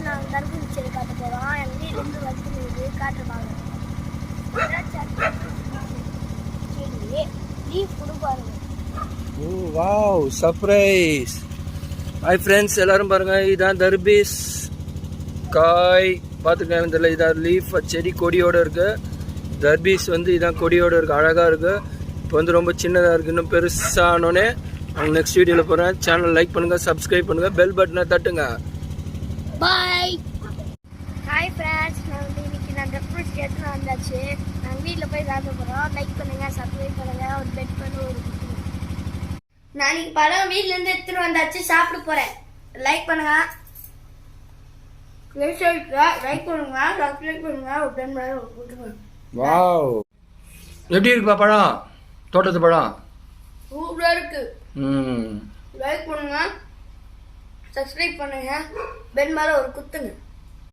நாங்கள் தர்பூசணி செடி காட்ட போகிறோம். எங்கள் வீட்டிலேருந்து வந்து காட்டுறாங்க. செடி லீஃப் கூட பாருங்க. ஓ வாவ் சர்ப்ரைஸ். ஹாய் ஃப்ரெண்ட்ஸ், எல்லாரும் பாருங்க, இதான் தர்பீஸ் காய். பார்த்துக்கங்க, தெரியல, இதான் லீஃப் செடி கொடியோடு இருக்கு. தர்பீஸ் வந்து இதான் கொடியோடு இருக்கு, அழகாக இருக்கு. இப்போ வந்து ரொம்ப சின்னதாக இருக்குது. இன்னும் பெருசானோடனே அவங்க நெக்ஸ்ட் வீடியோவில் போகிறேன். சேனல் லைக் பண்ணுங்கள், சப்ஸ்கிரைப் பண்ணுங்கள், பெல் பட்டனை தட்டுங்க. பாய். ஹாய் ஃப்ரெண்ட்ஸ், நான் தர்பூசணி எடுத்துன்னு வந்தாச்சு. நாங்கள் வீட்டில் போய் சாப்பிட போகிறோம். லைக் பண்ணுங்கள், சப்ஸ்கிரைப் பண்ணுங்கள், ஒரு பெட் பண்ணி ஒரு நான் இன்னைக்கு பழம் வீட்டிலேருந்து எடுத்துன்னு வந்தாச்சு, சாப்பிட போகிறேன். லைக் பண்ணுங்கள், லைக் பண்ணுங்க, சப்ஸ்கிரைப் பண்ணுங்க, ஒரு பெட் பண்ணி ஒரு கொடுத்துருங்க. வாவ், எப்படி இருக்குப்பா பழம்? தோட்டத்து பழம் சூப்பராக இருக்கு. லைக் பண்ணுங்க, சப்ஸ்கிரைப் பண்ணுங்க, பெல் மேலே ஒரு குத்துங்க.